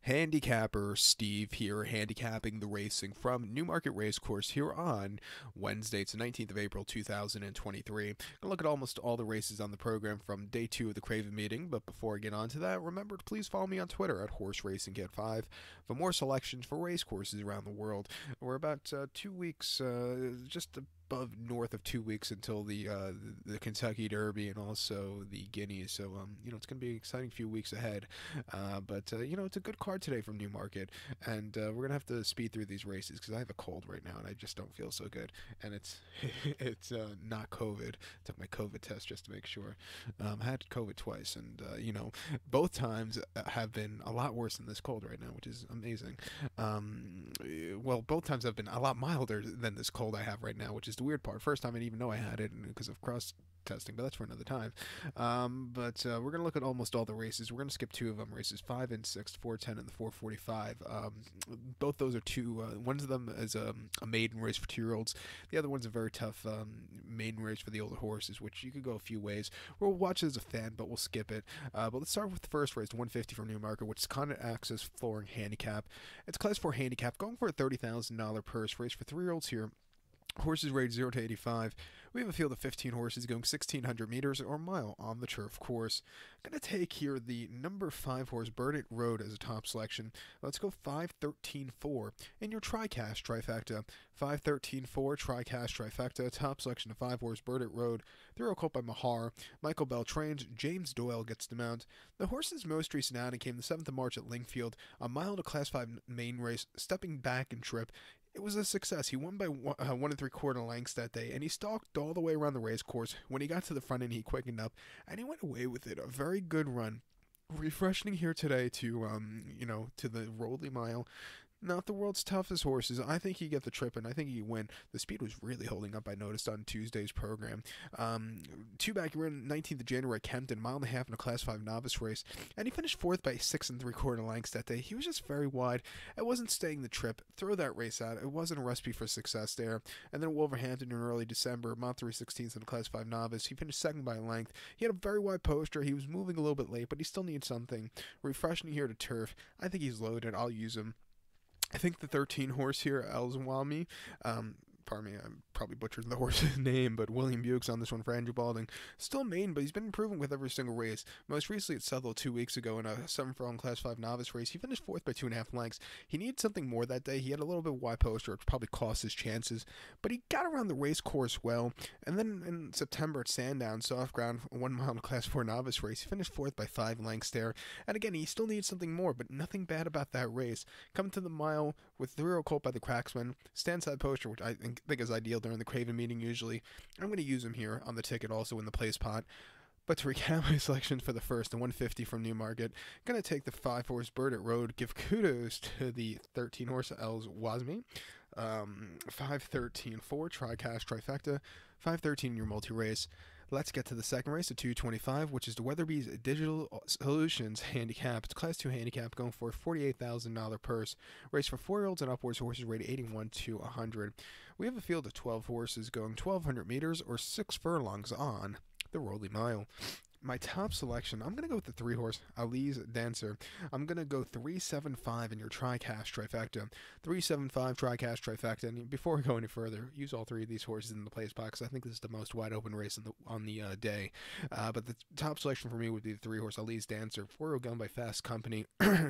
Handicapper Steve here, handicapping the racing from Newmarket Racecourse here on Wednesday. It's the 19th of April, 2023. Gonna look at almost all the races on the program from day two of the Craven meeting, but before I get on to that, remember to please follow me on Twitter at HorseRacingKid5 for more selections for race courses around the world. We're about 2 weeks, just above north of 2 weeks until the Kentucky Derby and also the Guineas. So it's going to be an exciting few weeks ahead. But it's a good card today from Newmarket, and we're gonna have to speed through these races because I have a cold right now and I just don't feel so good. And it's it's not COVID. Took my COVID test just to make sure. I had COVID twice, and both times have been a lot worse than this cold right now, which is amazing. Well, both times have been a lot milder than this cold I have right now, which is the weird part. First time I didn't even know I had it because of cross testing, but that's for another time. But we're going to look at almost all the races. We're going to skip two of them, races 5 and 6, 410 and the 445. Both those are two. One of them is a maiden race for 2-year-olds. The other one's a very tough maiden race for the older horses, which you could go a few ways. We'll watch it as a fan, but we'll skip it. But let's start with the first race, 150 from Newmarket, which is Condit Access Flooring Handicap. It's Class 4 Handicap, going for a $30,000 purse race for 3-year-olds here. Horses rated 0 to 85. We have a field of 15 horses going 1,600 meters or a mile on the turf course. I'm going to take here the number 5 horse Burdett Road as a top selection. Let's go 5-13-4 in your TriCash trifecta. 5-13-4 TriCash trifecta. Top selection of 5 horse Burdett Road. 3-year-old colt by Mahar. Michael Bell trains. James Doyle gets the mount. The horse's most recent outing came the 7th of March at Lingfield. A mile in a Class 5 main race. Stepping back in trip. It was a success. He won by 1 3/4 lengths that day, and he stalked all the way around the race course. When he got to the front end, he quickened up, and he went away with it. A very good run. Refreshing here today to the Rolly Mile. Not the world's toughest horses. I think he get the trip, and I think he win. The speed was really holding up, I noticed, on Tuesday's program. Two back, he ran 19th of January at Kempton, 1.5 miles in a Class 5 novice race, and he finished 4th by 6 3/4 lengths that day. He was just very wide. It wasn't staying the trip. Throw that race out. It wasn't a recipe for success there. And then Wolverhampton in early December, mile 3/16 in a Class 5 novice. He finished 2nd by a length. He had a very wide poster. He was moving a little bit late, but he still needs something. Refreshing here to turf. I think he's loaded. I'll use him. I think the 13 horse here, Elzwami, pardon me, I probably butchered the horse's name, but William Bukes on this one for Andrew Balding. Still main, but he's been improving with every single race. Most recently at Southwell 2 weeks ago in a 7-furlong Class 5 novice race. He finished 4th by 2.5 lengths. He needed something more that day. He had a little bit of wide poster, which probably cost his chances, but he got around the race course well. And then in September at Sandown, soft ground, 1 mile in a Class 4 novice race. He finished 4th by 5 lengths there. And again, he still needs something more, but nothing bad about that race. Coming to the mile with 3-year-old colt by the Cracksman, stand side poster, which I think is ideal during the Craven meeting usually. I'm going to use him here on the ticket, also in the place pot. But to recap my selections for the first, the 150 from Newmarket, going to take the 5 horse Burdett Road. Give kudos to the 13 horse Els Wasmi. 5-13-4 TriCash trifecta. 5-13 in your multi-race. Let's get to the second race, the 225, which is the Weatherby's Digital Solutions Handicap. It's Class 2 Handicap, going for a $48,000 purse. Race for 4-year-olds and upwards, horses rated 81 to 100. We have a field of 12 horses going 1,200 meters or 6 furlongs on the Rolly Mile. My top selection, I'm going to go with the 3 horse Ali's Dancer. I'm going to go 3-7-5 in your TriCash trifecta. 3-7-5 TriCash trifecta. And before we go any further, use all 3 of these horses in the place pot because I think this is the most wide open race on the day. But the top selection for me would be the 3 horse Ali's Dancer. 4-year-old gun by Fast Company.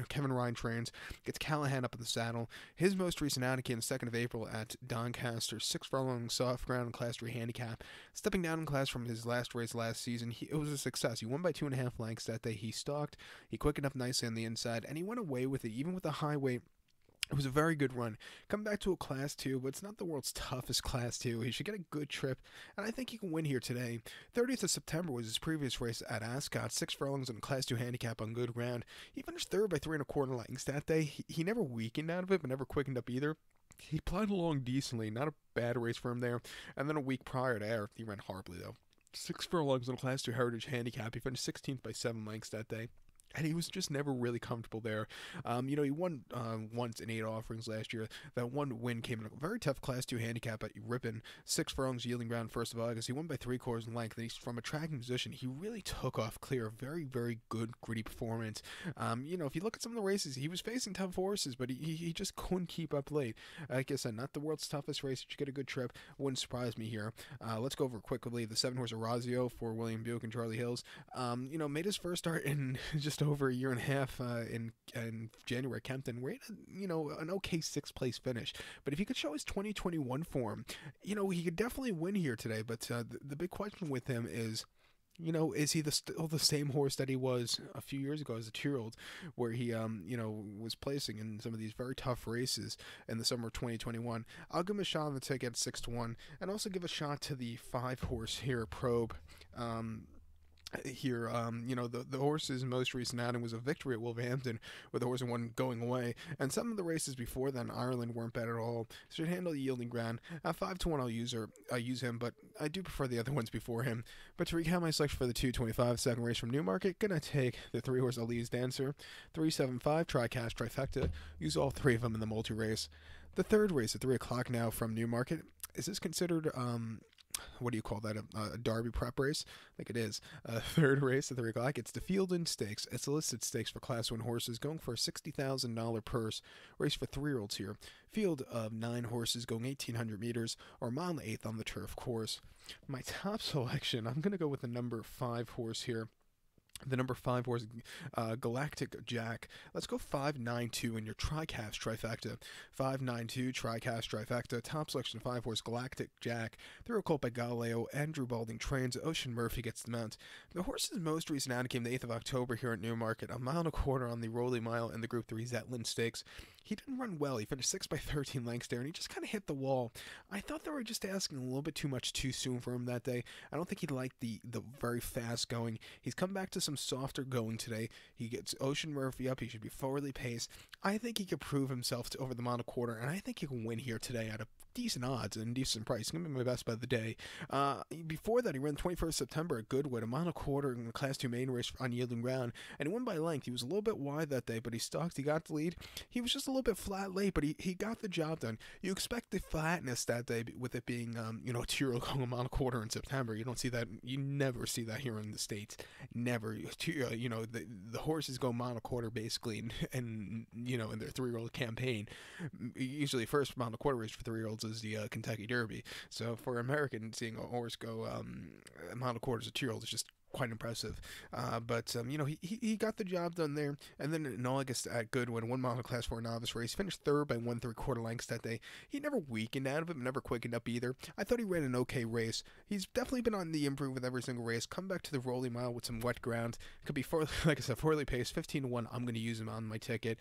Kevin Ryan trains. Gets Callahan up in the saddle. His most recent outing came the 2nd of April at Doncaster. 6 furlong soft ground Class 3 handicap. Stepping down in class from his last race last season, it was a success. He won by 2.5 lengths that day. He stalked. He quickened up nicely on the inside, and he went away with it, even with the high weight. It was a very good run. Coming back to a Class 2, but it's not the world's toughest Class 2. He should get a good trip, and I think he can win here today. 30th of September was his previous race at Ascot. 6 furlongs in a Class 2 handicap on good ground. He finished 3rd by 3 1/4 lengths that day. He never weakened out of it, but never quickened up either. He plied along decently. Not a bad race for him there. And then a week prior to there, he ran horribly, though. 6 furlongs in a Class 2 Heritage Handicap. He finished 16th by 7 lengths that day. and he was just never really comfortable there. He won once in 8 offerings last year. That one win came in a very tough Class 2 handicap at Ripon. 6 furlongs yielding ground 1st of August. He won by 3 quarters in length, and he's from a tracking position. He really took off clear. Very, very good, gritty performance. If you look at some of the races, he was facing tough horses, but he just couldn't keep up late. Like I said, not the world's toughest race, but you get a good trip. Wouldn't surprise me here. Let's go over quickly. The 7-horse Orazio for William Buick and Charlie Hills. Made his first start in just over a year and a half in January at Kempton. We're an okay 6th place finish. But if he could show his 2021 form, he could definitely win here today. But the big question with him is, is he still the same horse that he was a few years ago as a 2-year-old, where he, was placing in some of these very tough races in the summer of 2021? I'll give him a shot on the ticket 6-1, and also give a shot to the 5-horse here, Probe. The horse's most recent outing was a victory at Wolverhampton, with the horse in one going away, and some of the races before then, Ireland, weren't bad at all. Should handle the yielding ground. At 5-1, I'll use him, but I do prefer the other ones before him. But to recount my selection for the 225 second race from Newmarket, gonna take the 3-horse Ali's Dancer, 375 Tri-Cash Trifecta. Use all 3 of them in the multi-race. The 3rd race at 3 o'clock now from Newmarket. Is this considered what do you call that, a Derby prep race? I think it is. 3rd race at 3 o'clock. It's the Feilden Stakes. It's a listed stakes for Class 1 horses, going for a $60,000 purse. Race for 3-year-olds here. Field of 9 horses going 1,800 meters, or a mile and 1/8 on the turf course. My top selection, I'm going to go with the number 5 horse here. The number 5 horse, Galactic Jack. Let's go 592 in your Tricast Trifecta. 592 Tricast Trifecta. Top selection 5 horse, Galactic Jack. They're called by Galileo. Andrew Balding trains. Ocean Murphy gets the mount. The horse's most recent outing came the 8th of October here at Newmarket. A mile and a quarter on the Rolly Mile in the Group 3 Zetland Stakes. He didn't run well. He finished 6 by 13 lengths there, and he just kind of hit the wall. I thought they were just asking a little bit too much too soon for him that day. I don't think he liked the very fast going. He's come back to some softer going today. He gets Ocean Murphy up. He should be forwardly paced. I think he could prove himself over the mile and a quarter, and I think he can win here today at a decent odds and decent price. He's going to be my best bet of the day. Before that, he ran 21st September at Goodwood, a mile and a quarter in the Class 2 main race on yielding ground, and he won by length. He was a little bit wide that day, but he stalked. He got the lead. He was just a little bit flat late, but he got the job done. You expect the flatness that day with it being, a 2-year-old going a mile and a quarter in September. You don't see that. You never see that here in the States. Never. The horses go mile and a quarter basically, and in their 3-year-old campaign. Usually, first mile and a quarter race for 3-year-olds is the Kentucky Derby. So for American, seeing a horse go a mile and a quarter as a 2-year-old is just quite impressive. He got the job done there. And then in August at Goodwin, 1 mile in a Class 4 novice race, finished 3rd by 1 3/4 lengths that day. He never weakened out of it, never quickened up either. I thought he ran an okay race. He's definitely been on the improve with every single race. Come back to the Rolly Mile with some wet ground. Could be, forwardly paced. 15-1. I'm going to use him on my ticket.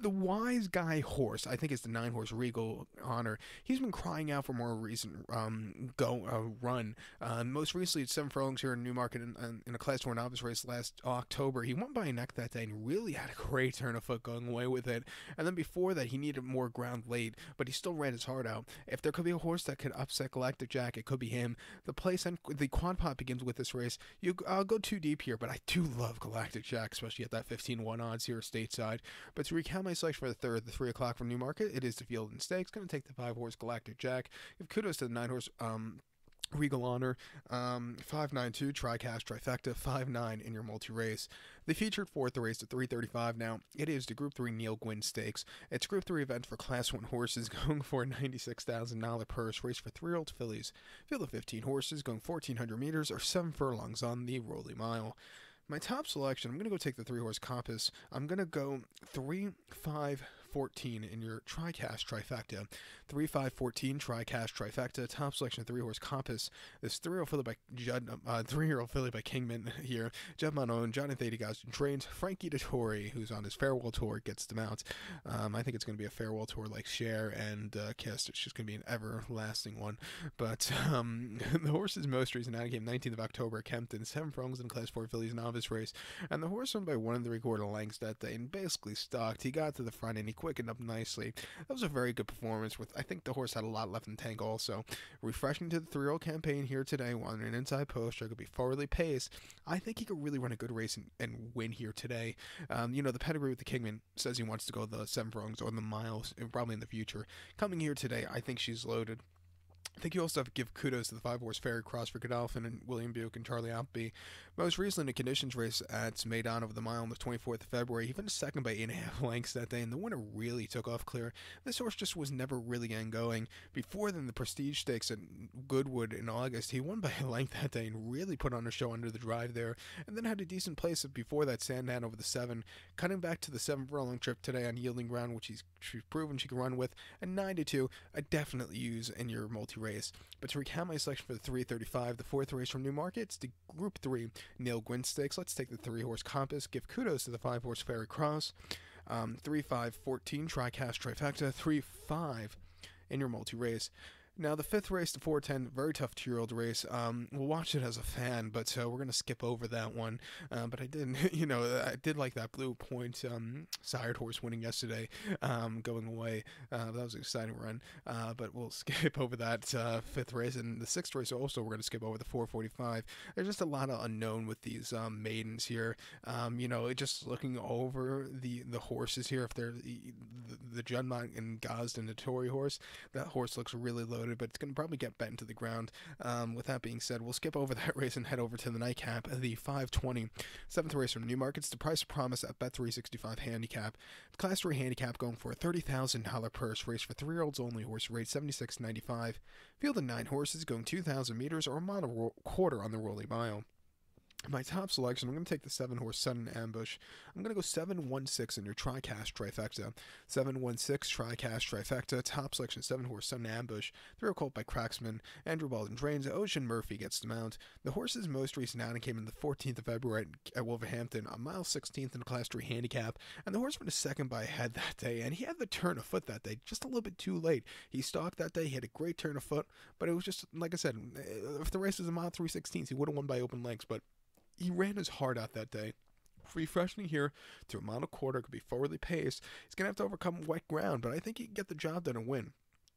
The Wise Guy horse, I think, is the 9-horse Regal Honor. He's been crying out for more recent run. Most recently, it's 7 furlongs here in Newmarket in a Class 4 novice race last October. He won by a neck that day and really had a great turn of foot going away with it. And then before that, he needed more ground late, but he still ran his heart out. If there could be a horse that could upset Galactic Jack, it could be him. The place and the quad pot begins with this race. I'll go too deep here, but I do love Galactic Jack, especially at that 15-1 odds here stateside. But to recount my selection for the 3rd, the 3 o'clock from Newmarket, it is the Feilden Stakes. Going to take the 5-horse Galactic Jack. Give kudos to the 9-horse Regal Honor, 592 Tricast Trifecta, 5-9 in your multi-race. The featured 4th race at 3:35 now. It is the Group 3 Nell Gwyn Stakes. It's a Group 3 event for Class 1 horses going for a $96,000 purse. Race for 3-year-old fillies. Field of 15 horses going 1,400 meters or 7 furlongs on the Rolly Mile. My top selection, I'm going to go take the 3-horse Compass. I'm going to go 3, 5, 14 in your Tricast Trifecta. 3, 5, 14 Tricast Trifecta. Top selection of 3-horse Compass. This 3-year-old filly by 3-year-old filly by Kingman here. Jeff Monone, Jonathan Gosden trains. Frankie Dettori, who's on his farewell tour, gets the mount. I think it's going to be a farewell tour like Cher and Kiss. It's just going to be an everlasting one. But the horse's most recent outing came 19th of October at Kempton. 7 furlongs in Class 4 fillies novice race. And the horse won by 1 3/4 lengths that day and basically stalked. He got to the front and he quickened up nicely. That was a very good performance. With I think the horse had a lot left in the tank also. Refreshing to the 3-year-old campaign here today, on an inside poster, could be forwardly paced. I think he could really run a good race and win here today. The pedigree with the Kingman says he wants to go the 7 furlongs or the miles, probably in the future. Coming here today, I think she's loaded. I think you also have to give kudos to the 5-horse Fairy Cross for Godolphin and William Buick and Charlie Appleby. Most recently in a conditions race at Maidan over the mile on the 24th of February, he finished second by 8.5 lengths that day, and the winner really took off clear. This horse just was never really getting going. Before then, the Prestige Stakes at Goodwood in August, he won by a length that day and really put on a show under the drive there, and then had a decent place before that Sandown over the 7, cutting back to the 7 furlong trip today on yielding ground, which she's proven she can run with, and 9-2, I definitely use in your multi-race. But to recount my selection for the 335, the 4th race from Newmarket, it's the Group 3 Nell Gwyn Stakes. Let's take the 3-horse Compass, give kudos to the 5-horse Fairy Cross, 3-5-14 Tricast Trifecta, 3-5 in your multi-race. Now, the 5th race, the 410, very tough 2-year-old race. We'll watch it as a fan, but we're going to skip over that one. But I did, I did like that Blue Point sired horse winning yesterday, going away. That was an exciting run. But we'll skip over that 5th race. And the 6th race also, we're going to skip over the 445. There's just a lot of unknown with these maidens here. Just looking over the horses here, if they're the Junmont and Gosden, the Tory horse, that horse looks really low, but it's going to probably get bet into the ground. With that being said, we'll skip over that race and head over to the nightcap, the 520 7th race from Newmarket. It's the Price of Promise at Bet365 handicap. The Class 3 handicap going for a $30,000 purse, race for 3-year-olds only, horse rate $76.95. Field of 9 horses going 2,000 meters or a mile and a quarter on the Rolling Mile. My top selection, I'm going to take the 7-horse Sudden Ambush. I'm going to go 7-1-6 in your Tricast Trifecta. 7-1-6 Tricast Trifecta. Top selection, 7-horse Sudden Ambush. 3 colt by Cracksman. Andrew Baldwin drains. Ocean Murphy gets the mount. The horse's most recent outing came in the 14th of February at Wolverhampton, a mile 16th in the Class 3 handicap. And the horse finished second by a head that day. And he had the turn of foot that day, just a little bit too late. He stalked that day. He had a great turn of foot. But it was just, like I said, if the race was a mile 3/16, he would have won by open legs. But he ran his heart out that day. Refreshing here to a mile and a quarter, could be forwardly paced. He's going to have to overcome wet ground, but I think he can get the job done and win.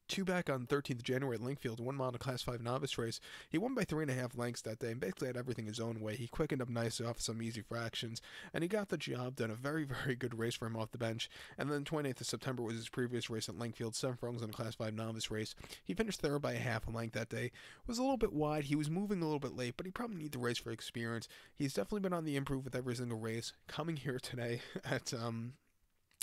2 back on 13th of January at Linkfield, 1 mile in a Class 5 novice race. He won by 3.5 lengths that day and basically had everything his own way. He quickened up nicely off some easy fractions, and he got the job done. A very, very good race for him off the bench. And then 28th of September was his previous race at Linkfield, 7 furlongs in a Class 5 novice race. He finished third by a half a length that day. Was a little bit wide. He was moving a little bit late, but he probably needs the race for experience. He's definitely been on the improve with every single race. Coming here today at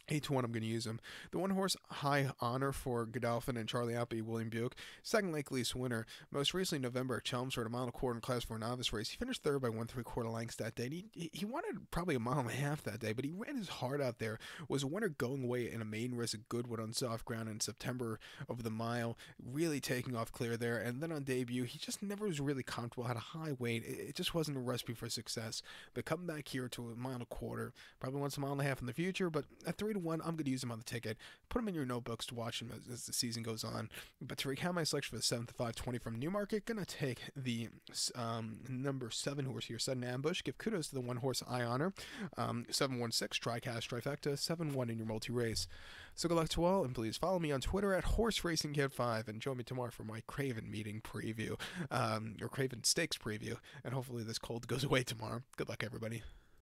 8-1, I'm going to use him. The 1-horse High Honor for Godolphin and Charlie Appleby, William Buick. Second lake lease winner. Most recently, November at Chelmsford, a mile and a quarter in Class 4 novice race. He finished third by 1 3/4 lengths that day. And he wanted probably a mile and a half that day, but he ran his heart out there. Was a winner going away in a main race at Goodwood on soft ground in September over the mile. Really taking off clear there. And then on debut, he just never was really comfortable. Had a high weight. It just wasn't a recipe for success. But coming back here to a mile and a quarter, probably wants a mile and a half in the future, but at 3-1, I'm going to use him on the ticket. Put him in your notebooks to watch him as the season goes on. But to recount my selection for the 7th 520 from Newmarket, gonna take the number 7 horse here, Sudden Ambush. Give kudos to the 1-horse Eye Honor. 7-1-6 Tricast Trifecta. 7-1 in your multi-race. So good luck to all, and please follow me on Twitter at HorseRacingKid5 and join me tomorrow for my Craven meeting preview, or Craven Stakes preview. And hopefully this cold goes away tomorrow. Good luck, everybody.